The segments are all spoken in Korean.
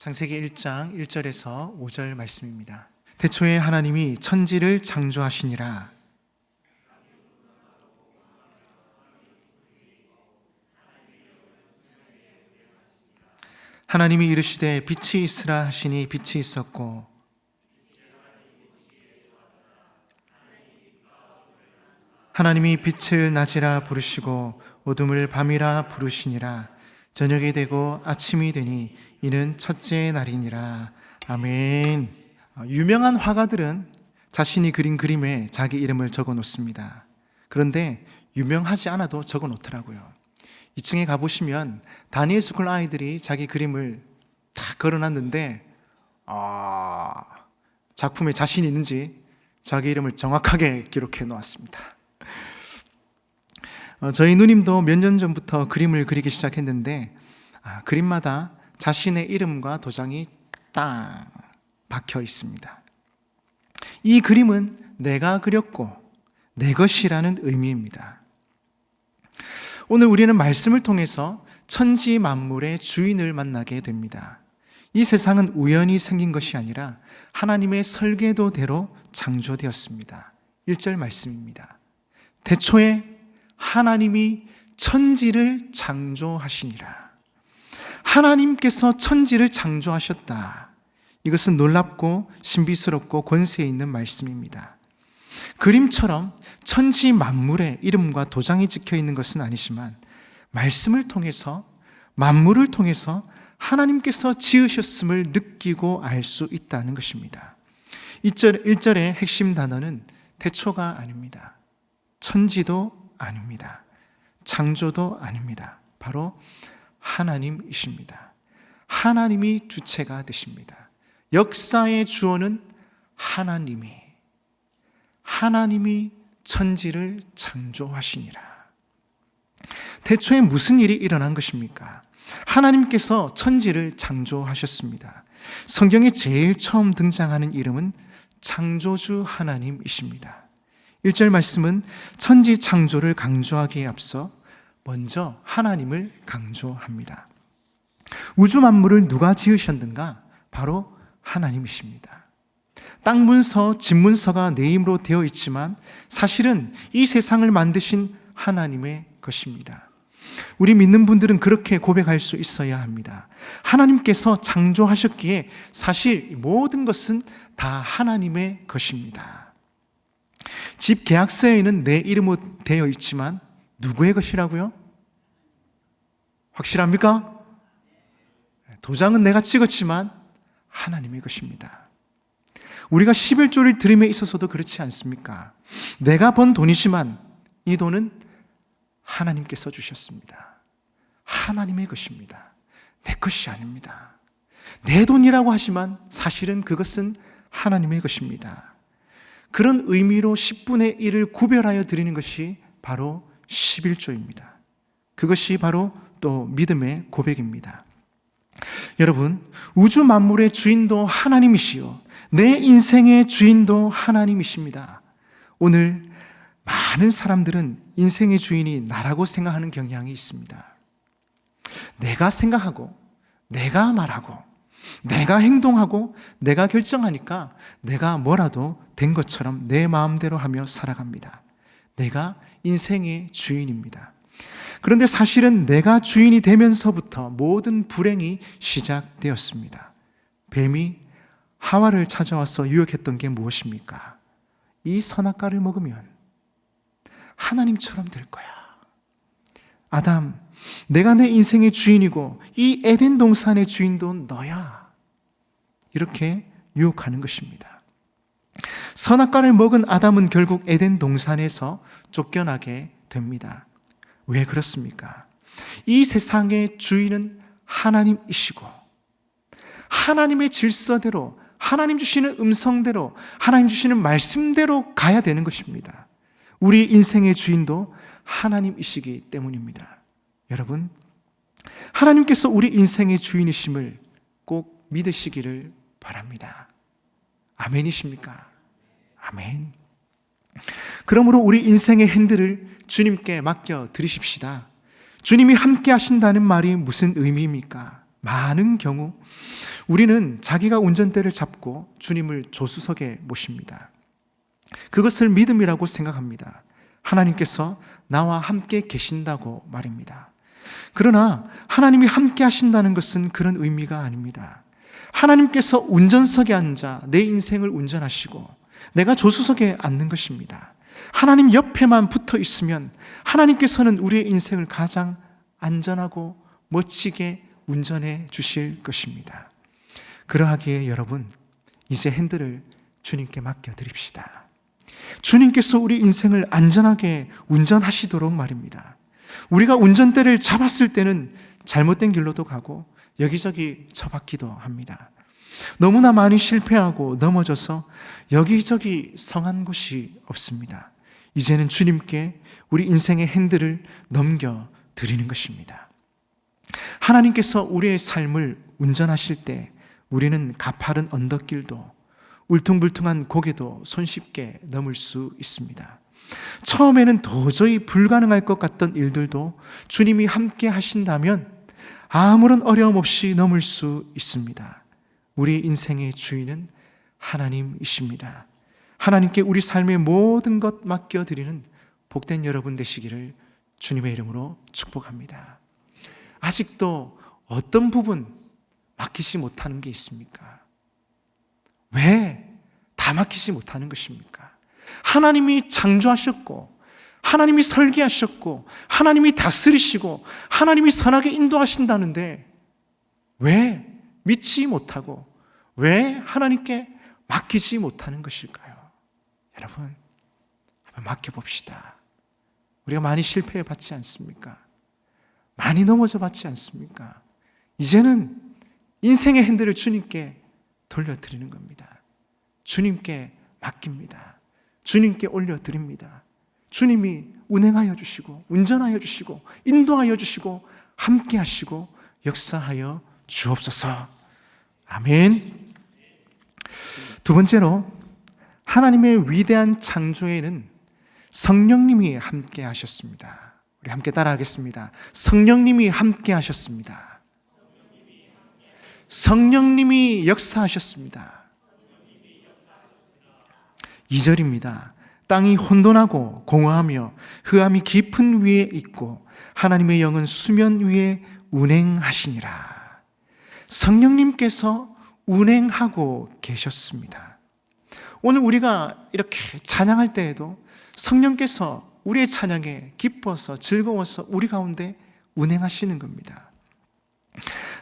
창세기 1장 1절에서 5절 말씀입니다. 태초에 하나님이 천지를 창조하시니라. 하나님이 이르시되 빛이 있으라 하시니 빛이 있었고, 하나님이 빛을 낮이라 부르시고 어둠을 밤이라 부르시니라. 저녁이 되고 아침이 되니 이는 첫째 날이니라. 아멘. 유명한 화가들은 자신이 그린 그림에 자기 이름을 적어 놓습니다. 그런데 유명하지 않아도 적어 놓더라고요. 2층에 가보시면 다니엘 스쿨 아이들이 자기 그림을 다 걸어놨는데 작품에 자신이 있는지 자기 이름을 정확하게 기록해 놓았습니다. 저희 누님도 몇 년 전부터 그림을 그리기 시작했는데 그림마다 자신의 이름과 도장이 딱 박혀 있습니다. 이 그림은 내가 그렸고 내 것이라는 의미입니다. 오늘 우리는 말씀을 통해서 천지 만물의 주인을 만나게 됩니다. 이 세상은 우연히 생긴 것이 아니라 하나님의 설계도대로 창조되었습니다. 1절 말씀입니다. 태초에 하나님이 천지를 창조하시니라. 하나님께서 천지를 창조하셨다. 이것은 놀랍고 신비스럽고 권세 있는 말씀입니다. 그림처럼 천지 만물의 이름과 도장이 찍혀 있는 것은 아니지만 말씀을 통해서 만물을 통해서 하나님께서 지으셨음을 느끼고 알 수 있다는 것입니다. 1절의 핵심 단어는 태초가 아닙니다. 천지도 아닙니다. 창조도 아닙니다. 바로 하나님이십니다. 하나님이 주체가 되십니다. 역사의 주어는 하나님이 천지를 창조하시니라. 태초에 무슨 일이 일어난 것입니까? 하나님께서 천지를 창조하셨습니다. 성경에 제일 처음 등장하는 이름은 창조주 하나님이십니다. 1절 말씀은 천지 창조를 강조하기에 앞서 먼저 하나님을 강조합니다. 우주 만물을 누가 지으셨는가? 바로 하나님이십니다. 땅 문서, 집 문서가 내 힘으로 되어 있지만 사실은 이 세상을 만드신 하나님의 것입니다. 우리 믿는 분들은 그렇게 고백할 수 있어야 합니다. 하나님께서 창조하셨기에 사실 모든 것은 다 하나님의 것입니다. 집 계약서에는 내 이름으로 되어 있지만 누구의 것이라고요? 확실합니까? 도장은 내가 찍었지만 하나님의 것입니다. 우리가 11조를 드림에 있어서도 그렇지 않습니까? 내가 번 돈이지만 이 돈은 하나님께서 주셨습니다. 하나님의 것입니다. 내 것이 아닙니다. 내 돈이라고 하지만 사실은 그것은 하나님의 것입니다. 그런 의미로 10분의 1을 구별하여 드리는 것이 바로 11조입니다. 그것이 바로 또 믿음의 고백입니다. 여러분, 우주 만물의 주인도 하나님이시요 내 인생의 주인도 하나님이십니다. 오늘 많은 사람들은 인생의 주인이 나라고 생각하는 경향이 있습니다. 내가 생각하고 내가 말하고 내가 행동하고 내가 결정하니까 내가 뭐라도 된 것처럼 내 마음대로 하며 살아갑니다. 내가 인생의 주인입니다. 그런데 사실은 내가 주인이 되면서부터 모든 불행이 시작되었습니다. 뱀이 하와를 찾아와서 유혹했던 게 무엇입니까? 이 선악과를 먹으면 하나님처럼 될 거야. 아담, 내가 내 인생의 주인이고 이 에덴 동산의 주인도 너야. 이렇게 유혹하는 것입니다. 선악과를 먹은 아담은 결국 에덴 동산에서 쫓겨나게 됩니다. 왜 그렇습니까? 이 세상의 주인은 하나님이시고 하나님의 질서대로, 하나님 주시는 음성대로, 하나님 주시는 말씀대로 가야 되는 것입니다. 우리 인생의 주인도 하나님이시기 때문입니다. 여러분, 하나님께서 우리 인생의 주인이심을 꼭 믿으시기를 바랍니다. 아멘이십니까? 아멘. 그러므로 우리 인생의 핸들을 주님께 맡겨 드리십시다. 주님이 함께 하신다는 말이 무슨 의미입니까? 많은 경우 우리는 자기가 운전대를 잡고 주님을 조수석에 모십니다. 그것을 믿음이라고 생각합니다. 하나님께서 나와 함께 계신다고 말입니다. 그러나 하나님이 함께 하신다는 것은 그런 의미가 아닙니다. 하나님께서 운전석에 앉아 내 인생을 운전하시고 내가 조수석에 앉는 것입니다. 하나님 옆에만 붙어 있으면 하나님께서는 우리의 인생을 가장 안전하고 멋지게 운전해 주실 것입니다. 그러하기에 여러분, 이제 핸들을 주님께 맡겨드립시다. 주님께서 우리 인생을 안전하게 운전하시도록 말입니다. 우리가 운전대를 잡았을 때는 잘못된 길로도 가고 여기저기 처박기도 합니다. 너무나 많이 실패하고 넘어져서 여기저기 성한 곳이 없습니다. 이제는 주님께 우리 인생의 핸들을 넘겨드리는 것입니다. 하나님께서 우리의 삶을 운전하실 때 우리는 가파른 언덕길도 울퉁불퉁한 고개도 손쉽게 넘을 수 있습니다. 처음에는 도저히 불가능할 것 같던 일들도 주님이 함께 하신다면 아무런 어려움 없이 넘을 수 있습니다. 우리 인생의 주인은 하나님이십니다. 하나님께 우리 삶의 모든 것 맡겨드리는 복된 여러분 되시기를 주님의 이름으로 축복합니다. 아직도 어떤 부분 맡기지 못하는 게 있습니까? 왜 다 맡기지 못하는 것입니까? 하나님이 창조하셨고 하나님이 설계하셨고 하나님이 다스리시고 하나님이 선하게 인도하신다는데 왜 믿지 못하고 왜 하나님께 맡기지 못하는 것일까요? 여러분, 한번 맡겨봅시다. 우리가 많이 실패해 봤지 않습니까? 많이 넘어져 봤지 않습니까? 이제는 인생의 핸들을 주님께 돌려드리는 겁니다. 주님께 맡깁니다. 주님께 올려드립니다. 주님이 운행하여 주시고 운전하여 주시고 인도하여 주시고 함께 하시고 역사하여 주옵소서. 아멘. 두 번째로, 하나님의 위대한 창조에는 성령님이 함께 하셨습니다. 우리 함께 따라하겠습니다. 성령님이 함께 하셨습니다. 성령님이 역사하셨습니다. 2절입니다. 땅이 혼돈하고 공허하며 흑암이 깊은 위에 있고 하나님의 영은 수면 위에 운행하시니라. 성령님께서 운행하고 계셨습니다. 오늘 우리가 이렇게 찬양할 때에도 성령께서 우리의 찬양에 기뻐서 즐거워서 우리 가운데 운행하시는 겁니다.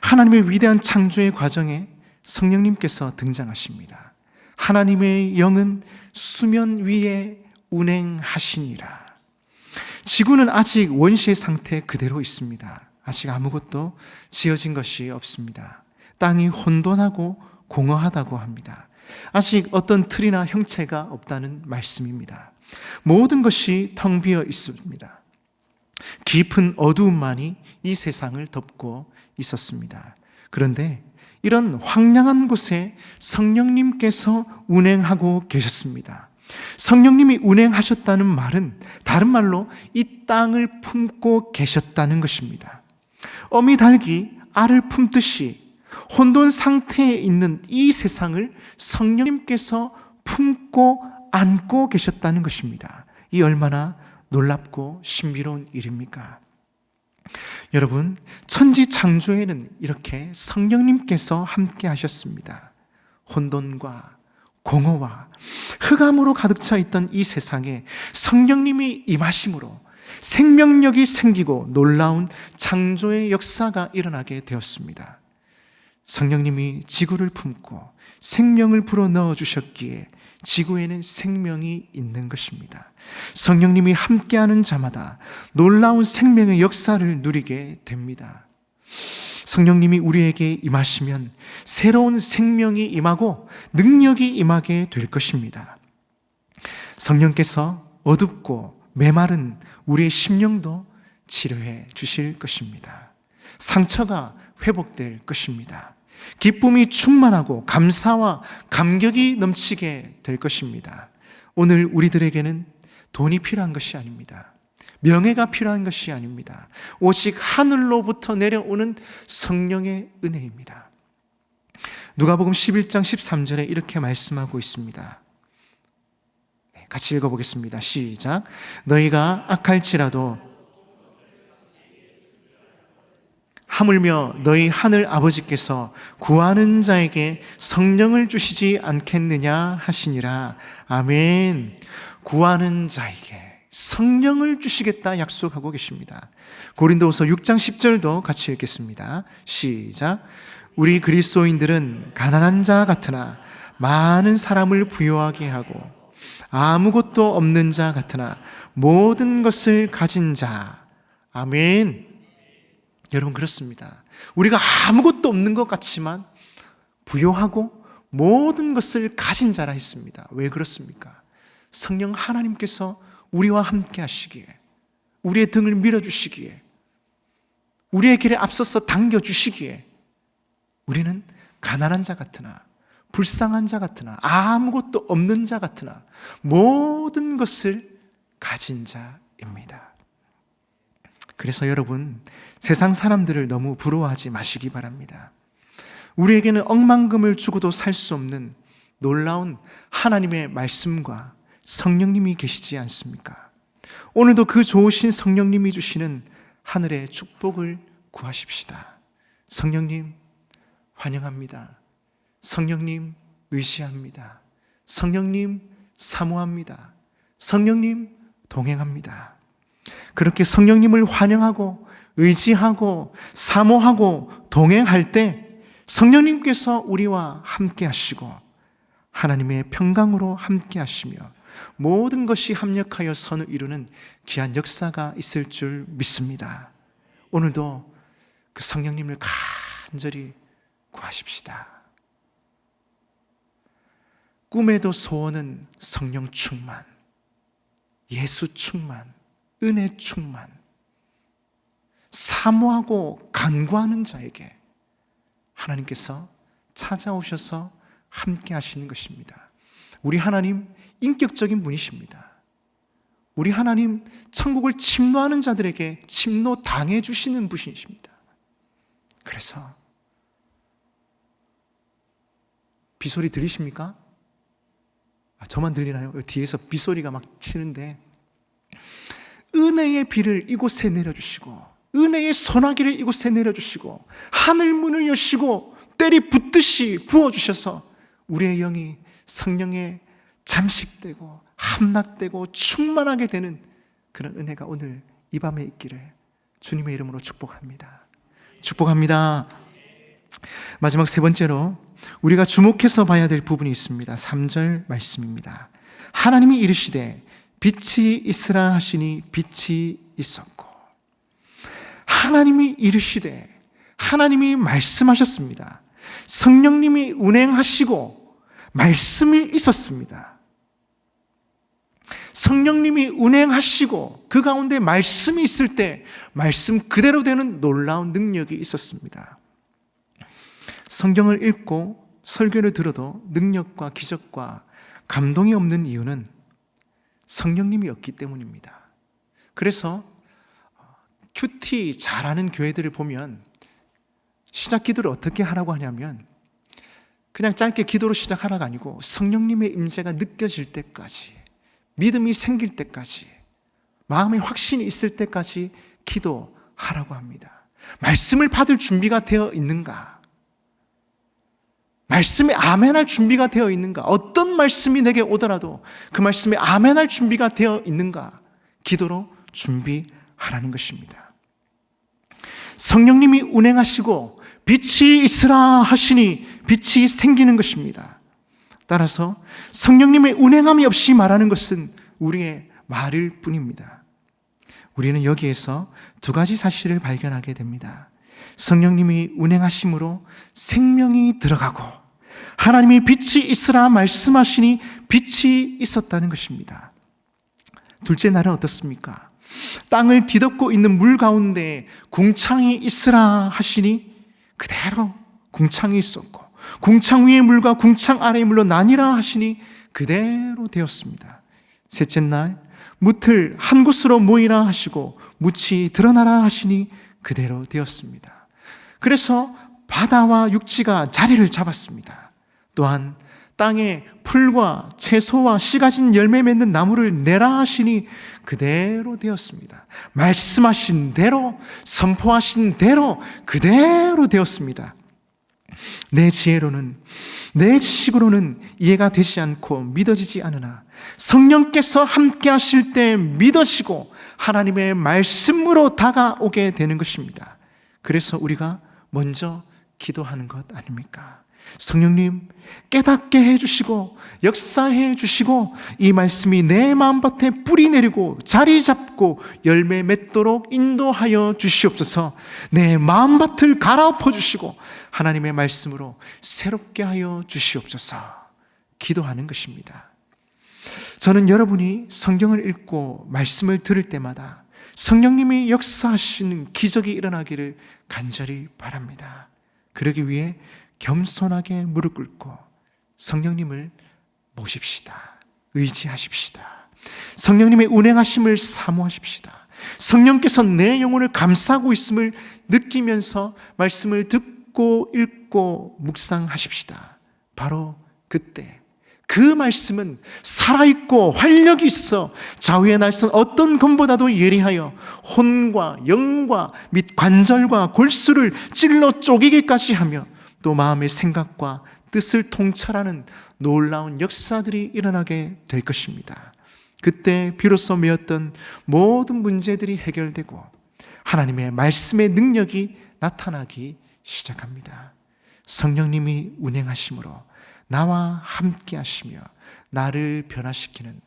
하나님의 위대한 창조의 과정에 성령님께서 등장하십니다. 하나님의 영은 수면 위에 운행하시니라. 지구는 아직 원시의 상태 그대로 있습니다. 아직 아무것도 지어진 것이 없습니다. 땅이 혼돈하고 공허하다고 합니다. 아직 어떤 틀이나 형체가 없다는 말씀입니다. 모든 것이 텅 비어 있습니다. 깊은 어두움만이 이 세상을 덮고 있었습니다. 그런데 이런 황량한 곳에 성령님께서 운행하고 계셨습니다. 성령님이 운행하셨다는 말은 다른 말로 이 땅을 품고 계셨다는 것입니다. 어미 닭이 알을 품듯이 혼돈 상태에 있는 이 세상을 성령님께서 품고 안고 계셨다는 것입니다. 이 얼마나 놀랍고 신비로운 일입니까? 여러분, 천지 창조에는 이렇게 성령님께서 함께 하셨습니다. 혼돈과 공허와 흑암으로 가득 차 있던 이 세상에 성령님이 임하심으로 생명력이 생기고 놀라운 창조의 역사가 일어나게 되었습니다. 성령님이 지구를 품고 생명을 불어넣어 주셨기에 지구에는 생명이 있는 것입니다. 성령님이 함께하는 자마다 놀라운 생명의 역사를 누리게 됩니다. 성령님이 우리에게 임하시면 새로운 생명이 임하고 능력이 임하게 될 것입니다. 성령께서 어둡고 메마른 우리의 심령도 치료해 주실 것입니다. 상처가 회복될 것입니다. 기쁨이 충만하고 감사와 감격이 넘치게 될 것입니다. 오늘 우리들에게는 돈이 필요한 것이 아닙니다. 명예가 필요한 것이 아닙니다. 오직 하늘로부터 내려오는 성령의 은혜입니다. 누가복음 11장 13절에 이렇게 말씀하고 있습니다. 같이 읽어보겠습니다. 시작. 너희가 악할지라도 하물며 너희 하늘 아버지께서 구하는 자에게 성령을 주시지 않겠느냐 하시니라. 아멘. 구하는 자에게 성령을 주시겠다 약속하고 계십니다. 고린도후서 6장 10절도 같이 읽겠습니다. 시작. 우리 그리스도인들은 가난한 자 같으나 많은 사람을 부유하게 하고 아무것도 없는 자 같으나 모든 것을 가진 자. 아멘. 여러분, 그렇습니다. 우리가 아무것도 없는 것 같지만 부유하고 모든 것을 가진 자라 했습니다. 왜 그렇습니까? 성령 하나님께서 우리와 함께 하시기에, 우리의 등을 밀어주시기에, 우리의 길에 앞서서 당겨주시기에 우리는 가난한 자 같으나 불쌍한 자 같으나 아무것도 없는 자 같으나 모든 것을 가진 자입니다. 그래서 여러분, 세상 사람들을 너무 부러워하지 마시기 바랍니다. 우리에게는 억만금을 주고도 살 수 없는 놀라운 하나님의 말씀과 성령님이 계시지 않습니까? 오늘도 그 좋으신 성령님이 주시는 하늘의 축복을 구하십시다. 성령님 환영합니다. 성령님 의지합니다. 성령님 사모합니다. 성령님 동행합니다. 그렇게 성령님을 환영하고 의지하고 사모하고 동행할 때 성령님께서 우리와 함께 하시고 하나님의 평강으로 함께 하시며 모든 것이 합력하여 선을 이루는 귀한 역사가 있을 줄 믿습니다. 오늘도 그 성령님을 간절히 구하십시다. 꿈에도 소원은 성령 충만, 예수 충만, 은혜 충만, 사모하고 간구하는 자에게 하나님께서 찾아오셔서 함께 하시는 것입니다. 우리 하나님 인격적인 분이십니다. 우리 하나님 천국을 침노하는 자들에게 침노 당해 주시는 분이십니다. 그래서 비소리 들리십니까? 저만 들리나요? 뒤에서 비소리가 막 치는데, 은혜의 비를 이곳에 내려주시고 은혜의 소나기를 이곳에 내려주시고 하늘문을 여시고 때리 붓듯이 부어주셔서 우리의 영이 성령에 잠식되고 함락되고 충만하게 되는 그런 은혜가 오늘 이 밤에 있기를 주님의 이름으로 축복합니다. 축복합니다. 마지막 세 번째로 우리가 주목해서 봐야 될 부분이 있습니다. 3절 말씀입니다. 하나님이 이르시되 빛이 있으라 하시니 빛이 있었고, 하나님이 이르시되, 하나님이 말씀하셨습니다. 성령님이 운행하시고 말씀이 있었습니다. 성령님이 운행하시고 그 가운데 말씀이 있을 때 말씀 그대로 되는 놀라운 능력이 있었습니다. 성경을 읽고 설교를 들어도 능력과 기적과 감동이 없는 이유는 성령님이 없기 때문입니다. 그래서 큐티 잘하는 교회들을 보면 시작 기도를 어떻게 하라고 하냐면 그냥 짧게 기도로 시작하라가 아니고 성령님의 임재가 느껴질 때까지, 믿음이 생길 때까지, 마음에 확신이 있을 때까지 기도하라고 합니다. 말씀을 받을 준비가 되어 있는가? 말씀에 아멘할 준비가 되어 있는가? 어떤 말씀이 내게 오더라도 그 말씀에 아멘할 준비가 되어 있는가? 기도로 준비하라는 것입니다. 성령님이 운행하시고 빛이 있으라 하시니 빛이 생기는 것입니다. 따라서 성령님의 운행함이 없이 말하는 것은 우리의 말일 뿐입니다. 우리는 여기에서 두 가지 사실을 발견하게 됩니다. 성령님이 운행하심으로 생명이 들어가고 하나님이 빛이 있으라 말씀하시니 빛이 있었다는 것입니다. 둘째 날은 어떻습니까? 땅을 뒤덮고 있는 물 가운데 궁창이 있으라 하시니 그대로 궁창이 있었고, 궁창 위의 물과 궁창 아래의 물로 나뉘라 하시니 그대로 되었습니다. 셋째 날 뭇을 한 곳으로 모이라 하시고 뭇이 드러나라 하시니 그대로 되었습니다. 그래서 바다와 육지가 자리를 잡았습니다. 또한 땅에 풀과 채소와 씨 가진 열매 맺는 나무를 내라 하시니 그대로 되었습니다. 말씀하신 대로, 선포하신 대로 그대로 되었습니다. 내 지혜로는, 내 지식으로는 이해가 되지 않고 믿어지지 않으나 성령께서 함께 하실 때 믿어지고 하나님의 말씀으로 다가오게 되는 것입니다. 그래서 우리가 먼저 기도하는 것 아닙니까? 성령님 깨닫게 해주시고 역사해 주시고 이 말씀이 내 마음밭에 뿌리 내리고 자리 잡고 열매 맺도록 인도하여 주시옵소서. 내 마음밭을 갈아엎어 주시고 하나님의 말씀으로 새롭게 하여 주시옵소서. 기도하는 것입니다. 저는 여러분이 성경을 읽고 말씀을 들을 때마다 성령님이 역사하시는 기적이 일어나기를 간절히 바랍니다. 그러기 위해 겸손하게 무릎 꿇고 성령님을 모십시다. 의지하십시다. 성령님의 운행하심을 사모하십시다. 성령께서 내 영혼을 감싸고 있음을 느끼면서 말씀을 듣고 읽고 묵상하십시다. 바로 그때 그 말씀은 살아있고 활력이 있어 좌우의 날선 어떤 검보다도 예리하여 혼과 영과 및 관절과 골수를 찔러 쪼개기까지 하며 또 마음의 생각과 뜻을 통찰하는 놀라운 역사들이 일어나게 될 것입니다. 그때 비로소 메었던 모든 문제들이 해결되고 하나님의 말씀의 능력이 나타나기 시작합니다. 성령님이 운행하심으로 나와 함께 하시며 나를 변화시키는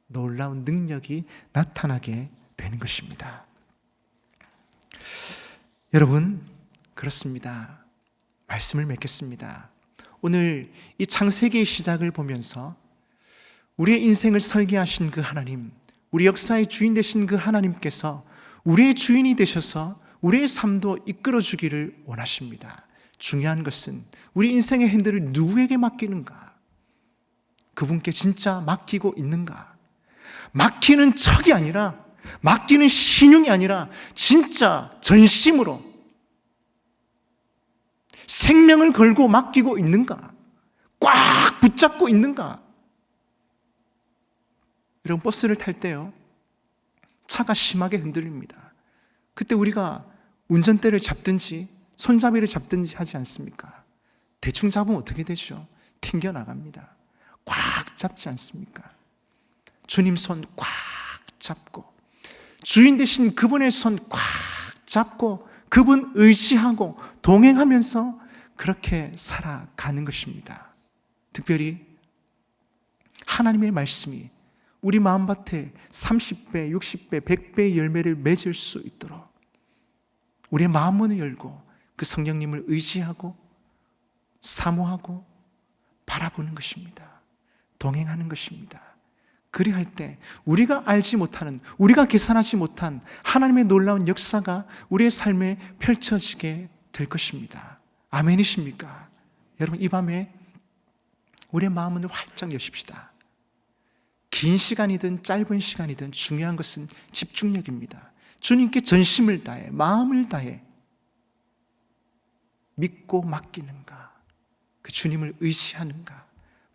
놀라운 능력이 나타나게 되는 것입니다. 여러분, 그렇습니다. 말씀을 맺겠습니다. 오늘 이 창세기의 시작을 보면서 우리의 인생을 설계하신 그 하나님, 우리 역사의 주인 되신 그 하나님께서 우리의 주인이 되셔서 우리의 삶도 이끌어 주기를 원하십니다. 중요한 것은 우리 인생의 핸들을 누구에게 맡기는가? 그분께 진짜 맡기고 있는가? 맡기는 척이 아니라, 맡기는 신용이 아니라 진짜 전심으로 생명을 걸고 맡기고 있는가? 꽉 붙잡고 있는가? 여러분, 버스를 탈 때요, 차가 심하게 흔들립니다. 그때 우리가 운전대를 잡든지 손잡이를 잡든지 하지 않습니까? 대충 잡으면 어떻게 되죠? 튕겨나갑니다. 꽉 잡지 않습니까? 주님 손 꽉 잡고 주인 되신 그분의 손 꽉 잡고 그분 의지하고 동행하면서 그렇게 살아가는 것입니다. 특별히 하나님의 말씀이 우리 마음밭에 30배, 60배, 100배의 열매를 맺을 수 있도록 우리의 마음문을 열고 그 성령님을 의지하고 사모하고 바라보는 것입니다. 동행하는 것입니다. 그리할 때 우리가 알지 못하는, 우리가 계산하지 못한 하나님의 놀라운 역사가 우리의 삶에 펼쳐지게 될 것입니다. 아멘이십니까? 여러분, 이 밤에 우리의 마음문을 활짝 여십시다. 긴 시간이든 짧은 시간이든 중요한 것은 집중력입니다. 주님께 전심을 다해, 마음을 다해 믿고 맡기는가? 그 주님을 의지하는가?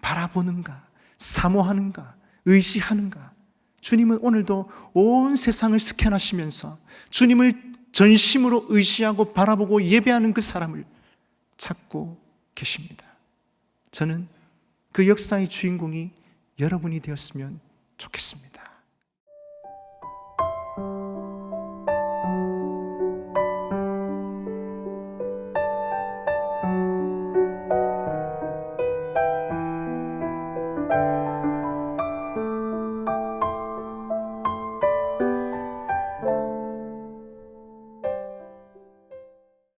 바라보는가? 사모하는가? 의지하는가? 주님은 오늘도 온 세상을 스캔하시면서 주님을 전심으로 의지하고 바라보고 예배하는 그 사람을 찾고 계십니다. 저는 그 역사의 주인공이 여러분이 되었으면 좋겠습니다.